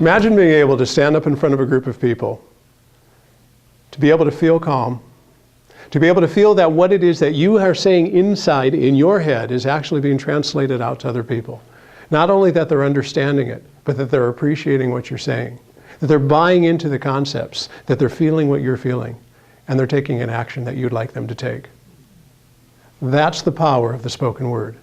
Imagine being able to stand up in front of a group of people, to be able to feel calm, to be able to feel that what it is that you are saying inside in your head is actually being translated out to other people. Not only that they're understanding it, but that they're appreciating what you're saying, that they're buying into the concepts, that they're feeling what you're feeling, and they're taking an action that you'd like them to take. That's the power of the spoken word.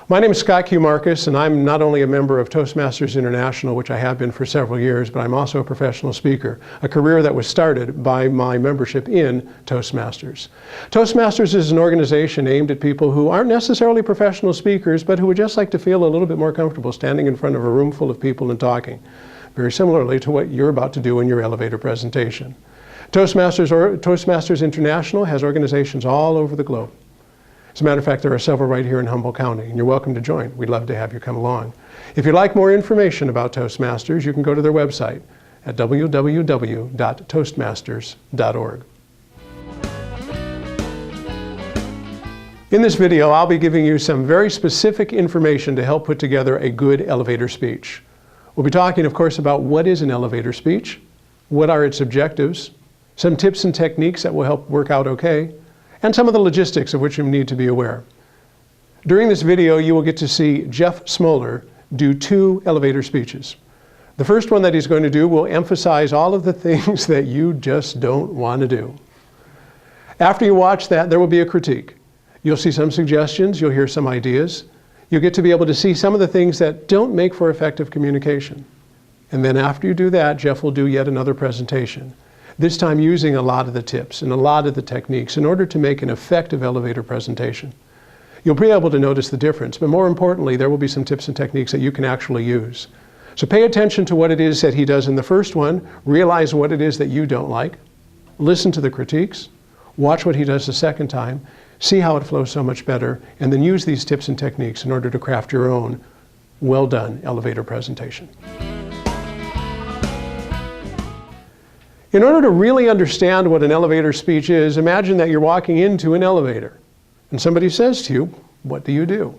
My name is Scott Q. Marcus, and I'm not only a member of Toastmasters International, which I have been for several years, but I'm also a professional speaker, a career that was started by my membership in Toastmasters. Toastmasters is an organization aimed at people who aren't necessarily professional speakers, but who would just like to feel a little bit more comfortable standing in front of a room full of people and talking, very similarly to what you're about to do in your elevator presentation. Toastmasters International has organizations all over the globe. As a matter of fact, there are several right here in Humboldt County, and you're welcome to join. We'd love to have you come along. If you'd like more information about Toastmasters, you can go to their website at www.toastmasters.org. In this video, I'll be giving you some very specific information to help put together a good elevator speech. We'll be talking, of course, about what is an elevator speech, what are its objectives, some tips and techniques that will help work out okay, and some of the logistics of which you need to be aware. During this video, you will get to see Jeff Smoller do 2 elevator speeches. The first one that he's going to do will emphasize all of the things that you just don't want to do. After you watch that, there will be a critique. You'll see some suggestions, you'll hear some ideas. You'll get to be able to see some of the things that don't make for effective communication. And then after you do that, Jeff will do yet another presentation. This time using a lot of the tips and a lot of the techniques in order to make an effective elevator presentation. You'll be able to notice the difference, but more importantly, there will be some tips and techniques that you can actually use. So pay attention to what it is that he does in the first one, realize what it is that you don't like, listen to the critiques, watch what he does the second time, see how it flows so much better, and then use these tips and techniques in order to craft your own well-done elevator presentation. In order to really understand what an elevator speech is, imagine that you're walking into an elevator and somebody says to you, "What do you do?"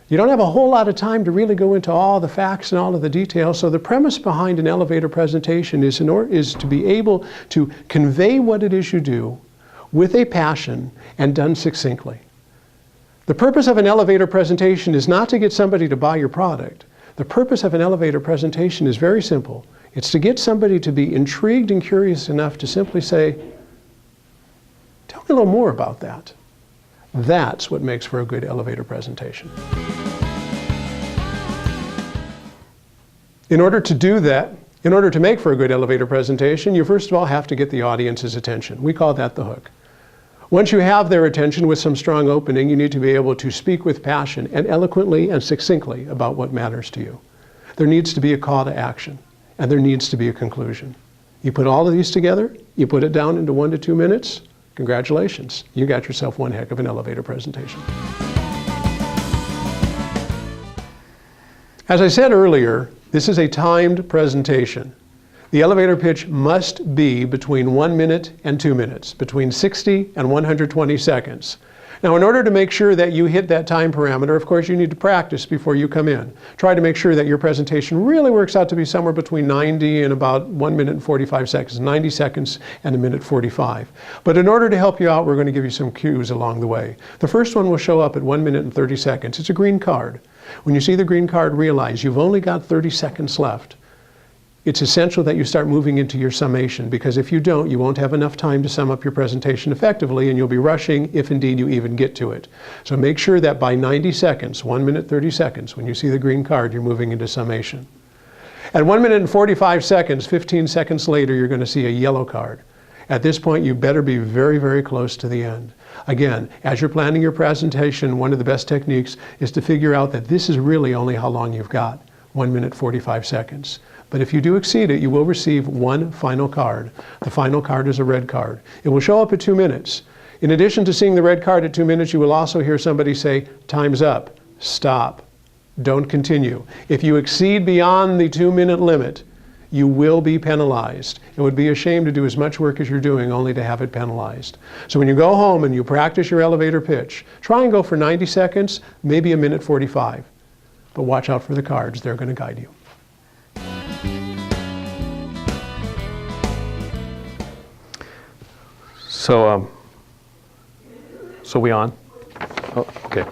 You don't have a whole lot of time to really go into all the facts and all of the details, so the premise behind an elevator presentation is to be able to convey what it is you do with a passion and done succinctly. The purpose of an elevator presentation is not to get somebody to buy your product. The purpose of an elevator presentation is very simple. It's to get somebody to be intrigued and curious enough to simply say, "Tell me a little more about that." That's what makes for a good elevator presentation. In order to do that, in order to make for a good elevator presentation, you first of all have to get the audience's attention. We call that the hook. Once you have their attention with some strong opening, you need to be able to speak with passion and eloquently and succinctly about what matters to you. There needs to be a call to action. And there needs to be a conclusion. You put all of these together, you put it down into 1 to 2 minutes, congratulations, you got yourself one heck of an elevator presentation. As I said earlier, this is a timed presentation. The elevator pitch must be between 1 minute and 2 minutes, between 60 and 120 seconds. Now, in order to make sure that you hit that time parameter, of course, you need to practice before you come in. Try to make sure that your presentation really works out to be somewhere between 90 and about 1 minute and 45 seconds, 90 seconds and 1:45. But in order to help you out, we're going to give you some cues along the way. The first one will show up at 1 minute and 30 seconds. It's a green card. When you see the green card, realize you've only got 30 seconds left. It's essential that you start moving into your summation, because if you don't, you won't have enough time to sum up your presentation effectively, and you'll be rushing if indeed you even get to it. So make sure that by 90 seconds, 1 minute 30 seconds, when you see the green card, you're moving into summation. At 1 minute and 45 seconds, 15 seconds later, you're going to see a yellow card. At this point, you better be very, very close to the end. Again, as you're planning your presentation, one of the best techniques is to figure out that this is really only how long you've got, 1 minute 45 seconds. But if you do exceed it, you will receive one final card. The final card is a red card. It will show up at 2 minutes. In addition to seeing the red card at 2 minutes, you will also hear somebody say, "Time's up, stop, don't continue." If you exceed beyond the 2 minute limit, you will be penalized. It would be a shame to do as much work as you're doing only to have it penalized. So when you go home and you practice your elevator pitch, try and go for 90 seconds, maybe 1:45. But watch out for the cards, they're going to guide you. So we on? Oh, okay.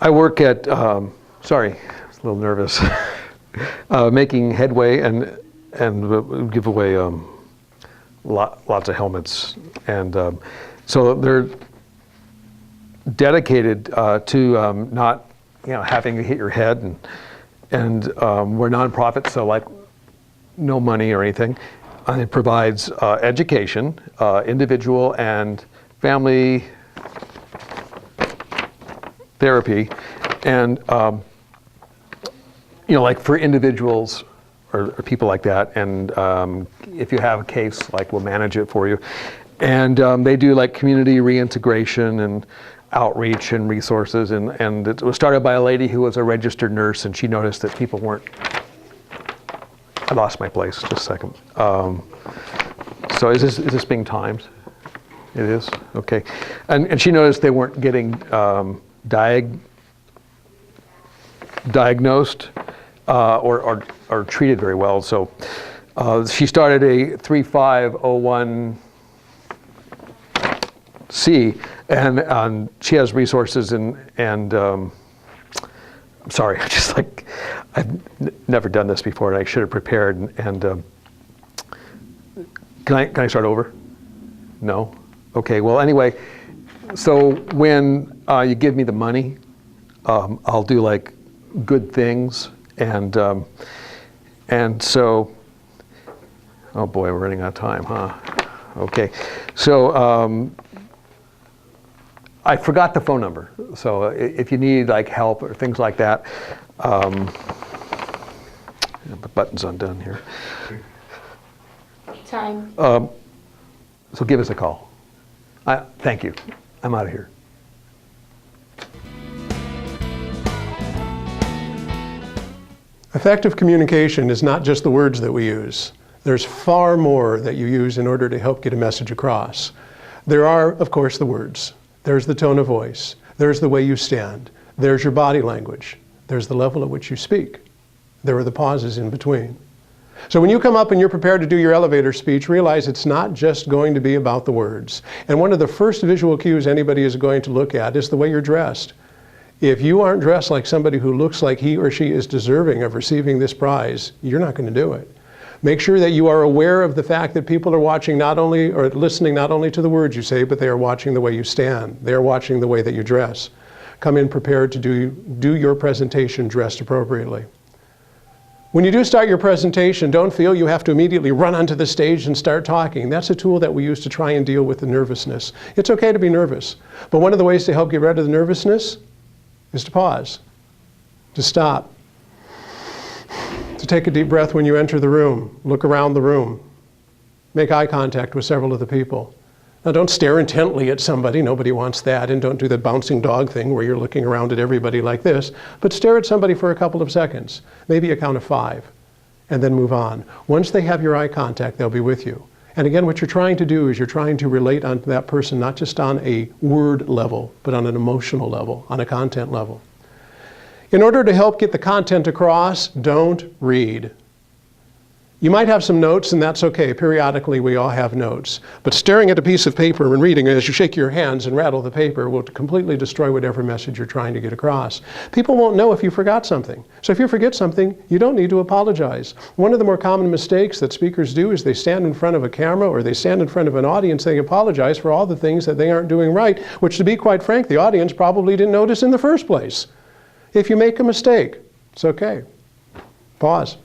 I work at, sorry, I was a little nervous, making headway and give away lots of helmets. And so they're dedicated to not, having you hit your head, and we're nonprofit, so like no money or anything. And it provides education, individual and family therapy, and like for individuals or people like that. And if you have a case, like we'll manage it for you. And they do like community reintegration and outreach and resources. And it was started by a lady who was a registered nurse, and she noticed that people weren't. I lost my place. Just a second. So is this being timed? It is? Okay. And she noticed they weren't getting diagnosed or treated very well. So she started a 3501C, and she has resources and I'm sorry, I've never done this before, and I should have prepared. And can I start over? No? Okay, well anyway, so when you give me the money, I'll do like good things, and so, oh boy, we're running out of time, huh? Okay, so I forgot the phone number, so if you need like help or things like that, the button's undone here. Time. So give us a call. Thank you. I'm out of here. Effective communication is not just the words that we use. There's far more that you use in order to help get a message across. There are, of course, the words. There's the tone of voice. There's the way you stand. There's your body language. There's the level at which you speak. There are the pauses in between. So when you come up and you're prepared to do your elevator speech, realize it's not just going to be about the words. And one of the first visual cues anybody is going to look at is the way you're dressed. If you aren't dressed like somebody who looks like he or she is deserving of receiving this prize, you're not going to do it. Make sure that you are aware of the fact that people are watching not only, or listening not only to the words you say, but they are watching the way you stand. They are watching the way that you dress. Come in prepared to do your presentation dressed appropriately. When you do start your presentation, don't feel you have to immediately run onto the stage and start talking. That's a tool that we use to try and deal with the nervousness. It's okay to be nervous, but one of the ways to help get rid of the nervousness is to pause, to stop, to take a deep breath when you enter the room, look around the room, make eye contact with several of the people. Now don't stare intently at somebody, nobody wants that, and don't do the bouncing dog thing where you're looking around at everybody like this, but stare at somebody for a couple of seconds, maybe a count of 5, and then move on. Once they have your eye contact, they'll be with you. And again, what you're trying to do is you're trying to relate onto that person, not just on a word level, but on an emotional level, on a content level. In order to help get the content across, don't read. You might have some notes, and that's okay. Periodically, we all have notes. But staring at a piece of paper and reading as you shake your hands and rattle the paper will completely destroy whatever message you're trying to get across. People won't know if you forgot something. So if you forget something, you don't need to apologize. One of the more common mistakes that speakers do is they stand in front of a camera or they stand in front of an audience, they apologize for all the things that they aren't doing right, which, to be quite frank, the audience probably didn't notice in the first place. If you make a mistake, it's okay. Pause.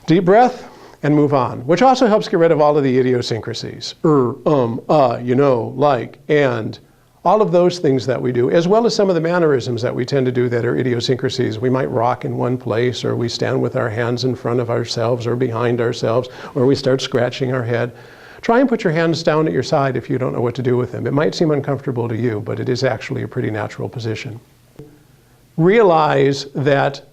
Deep breath, and move on, which also helps get rid of all of the idiosyncrasies. Like, and, all of those things that we do, as well as some of the mannerisms that we tend to do that are idiosyncrasies. We might rock in one place, or we stand with our hands in front of ourselves or behind ourselves, or we start scratching our head. Try and put your hands down at your side if you don't know what to do with them. It might seem uncomfortable to you, but it is actually a pretty natural position. Realize that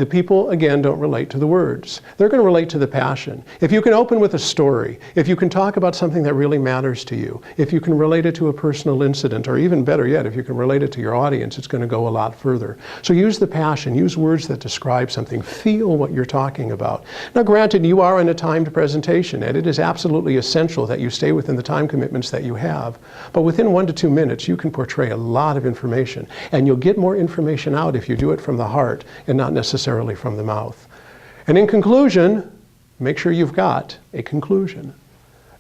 The people, again, don't relate to the words. They're going to relate to the passion. If you can open with a story, if you can talk about something that really matters to you, if you can relate it to a personal incident, or even better yet, if you can relate it to your audience, it's going to go a lot further. So use the passion, use words that describe something, feel what you're talking about. Now granted, you are in a timed presentation, and it is absolutely essential that you stay within the time commitments that you have. But within 1 to 2 minutes, you can portray a lot of information, and you'll get more information out if you do it from the heart and not necessarily from the mouth. And in conclusion, make sure you've got a conclusion.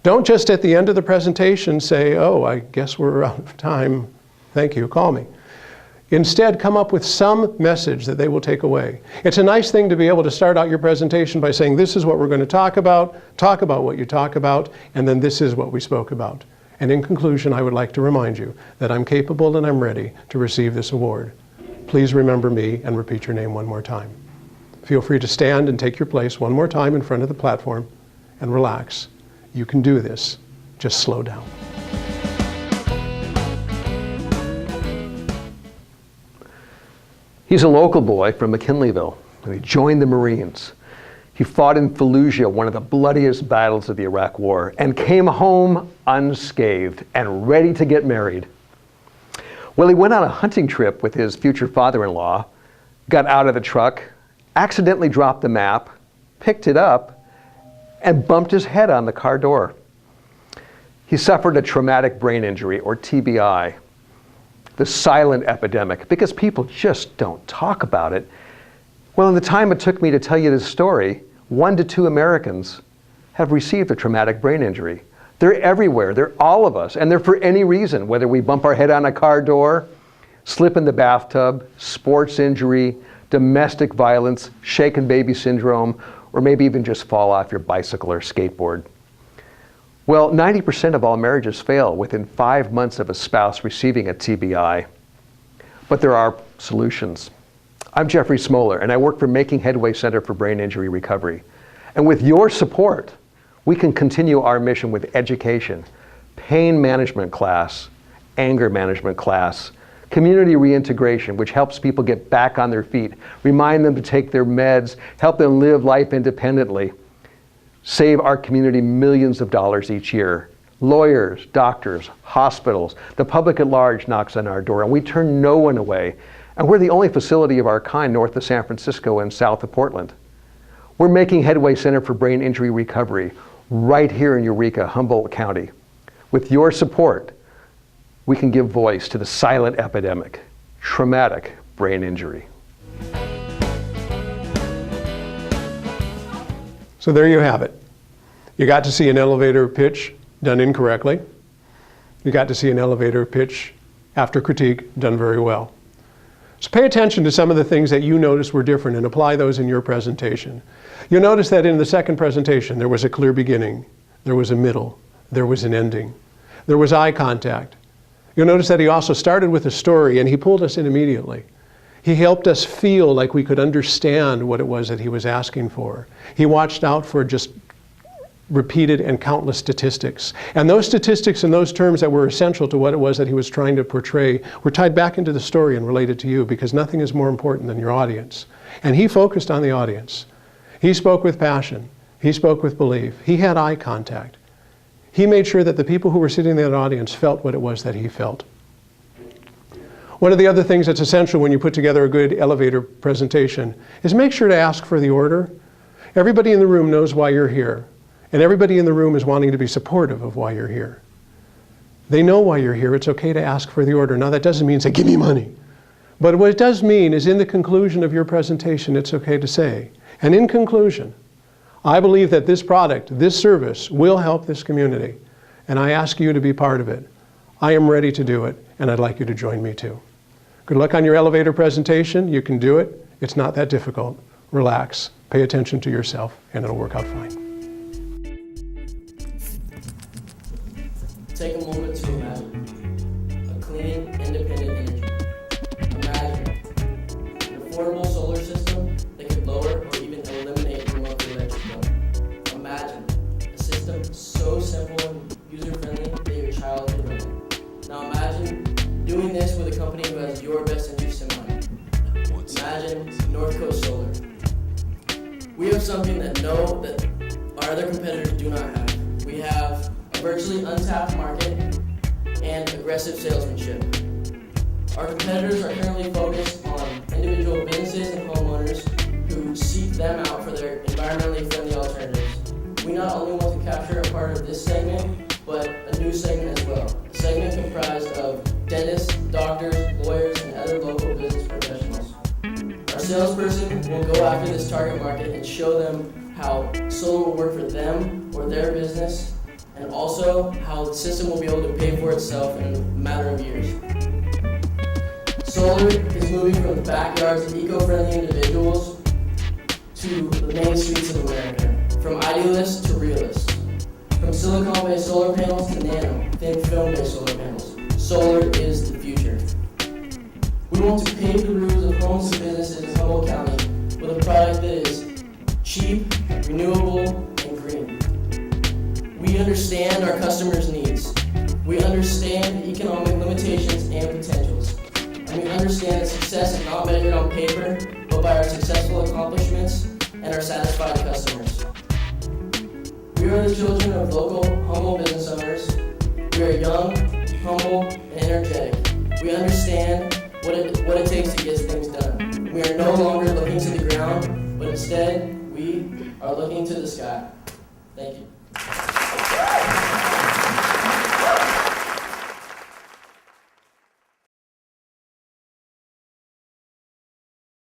Don't just at the end of the presentation say, oh, I guess we're out of time. Thank you, call me. Instead, come up with some message that they will take away. It's a nice thing to be able to start out your presentation by saying, this is what we're going to talk about what you talk about, and then this is what we spoke about. And in conclusion, I would like to remind you that I'm capable and I'm ready to receive this award. Please remember me and repeat your name one more time. Feel free to stand and take your place one more time in front of the platform and relax. You can do this. Just slow down. He's a local boy from McKinleyville, and he joined the Marines. He fought in Fallujah, one of the bloodiest battles of the Iraq War, and came home unscathed and ready to get married. Well, he went on a hunting trip with his future father-in-law, got out of the truck, accidentally dropped the map, picked it up, and bumped his head on the car door. He suffered a traumatic brain injury, or TBI, the silent epidemic, because people just don't talk about it. Well, in the time it took me to tell you this story, 1 to 2 Americans have received a traumatic brain injury. They're everywhere. They're all of us. And they're for any reason, whether we bump our head on a car door, slip in the bathtub, sports injury, domestic violence, shaken baby syndrome, or maybe even just fall off your bicycle or skateboard. Well, 90% of all marriages fail within 5 months of a spouse receiving a TBI. But there are solutions. I'm Jeffrey Smoller, and I work for Making Headway Center for Brain Injury Recovery. And with your support, we can continue our mission with education, pain management class, anger management class, community reintegration, which helps people get back on their feet, remind them to take their meds, help them live life independently, save our community millions of dollars each year. Lawyers, doctors, hospitals, the public at large knocks on our door, and we turn no one away. And we're the only facility of our kind north of San Francisco and south of Portland. We're Making Headway Center for Brain Injury Recovery right here in Eureka, Humboldt County. With your support, we can give voice to the silent epidemic, traumatic brain injury. So there you have it. You got to see an elevator pitch done incorrectly. You got to see an elevator pitch after critique done very well. So pay attention to some of the things that you noticed were different and apply those in your presentation. You'll notice that in the second presentation, there was a clear beginning, there was a middle, there was an ending, there was eye contact. You'll notice that he also started with a story and he pulled us in immediately. He helped us feel like we could understand what it was that he was asking for. He watched out for just repeated and countless statistics. And those statistics and those terms that were essential to what it was that he was trying to portray were tied back into the story and related to you, because nothing is more important than your audience. And he focused on the audience. He spoke with passion. He spoke with belief. He had eye contact. He made sure that the people who were sitting in that audience felt what it was that he felt. One of the other things that's essential when you put together a good elevator presentation is make sure to ask for the order. Everybody in the room knows why you're here. And everybody in the room is wanting to be supportive of why you're here. They know why you're here. It's okay to ask for the order. Now that doesn't mean say, give me money. But what it does mean is in the conclusion of your presentation, it's okay to say, and in conclusion, I believe that this product, this service will help this community. And I ask you to be part of it. I am ready to do it, and I'd like you to join me too. Good luck on your elevator presentation. You can do it. It's not that difficult. Relax, pay attention to yourself, and it'll work out fine. Take a moment to imagine a clean, independent energy. Imagine an affordable solar system that could lower or even eliminate your monthly electric bill. Imagine a system so simple and user-friendly that your child could run it. Now imagine doing this with a company who has your best interest in mind. Imagine North Coast Solar. We have something that our other competitors do not have. We have a virtually untapped market and aggressive salesmanship. Our competitors are currently focused on individual businesses and homeowners who seek them out for their environmentally friendly alternatives. We not only want to capture a part of this segment, but a new segment as well. A segment comprised of dentists, doctors, lawyers, and other local business professionals. Our salesperson will go after this target market and show them how solar will work for them or their business, and also how the system will be able to pay for itself in a matter of years. Solar is moving from the backyards of eco-friendly individuals to the main streets of America, from idealists to realists. From silicon-based solar panels to nano, thin film-based solar panels. Solar is the future. We want to pave the roofs of homes and businesses in Humboldt County with a product that is cheap, renewable, and green. We understand our customers' needs. We understand the economic limitations and potentials. And we understand that success is not measured on paper, but by our successful accomplishments and our satisfied customers. We are the children of local, humble business owners. We are young, humble, and energetic. We understand what it takes to get things done. We are no longer looking to the ground, but instead, we are looking to the sky. Thank you.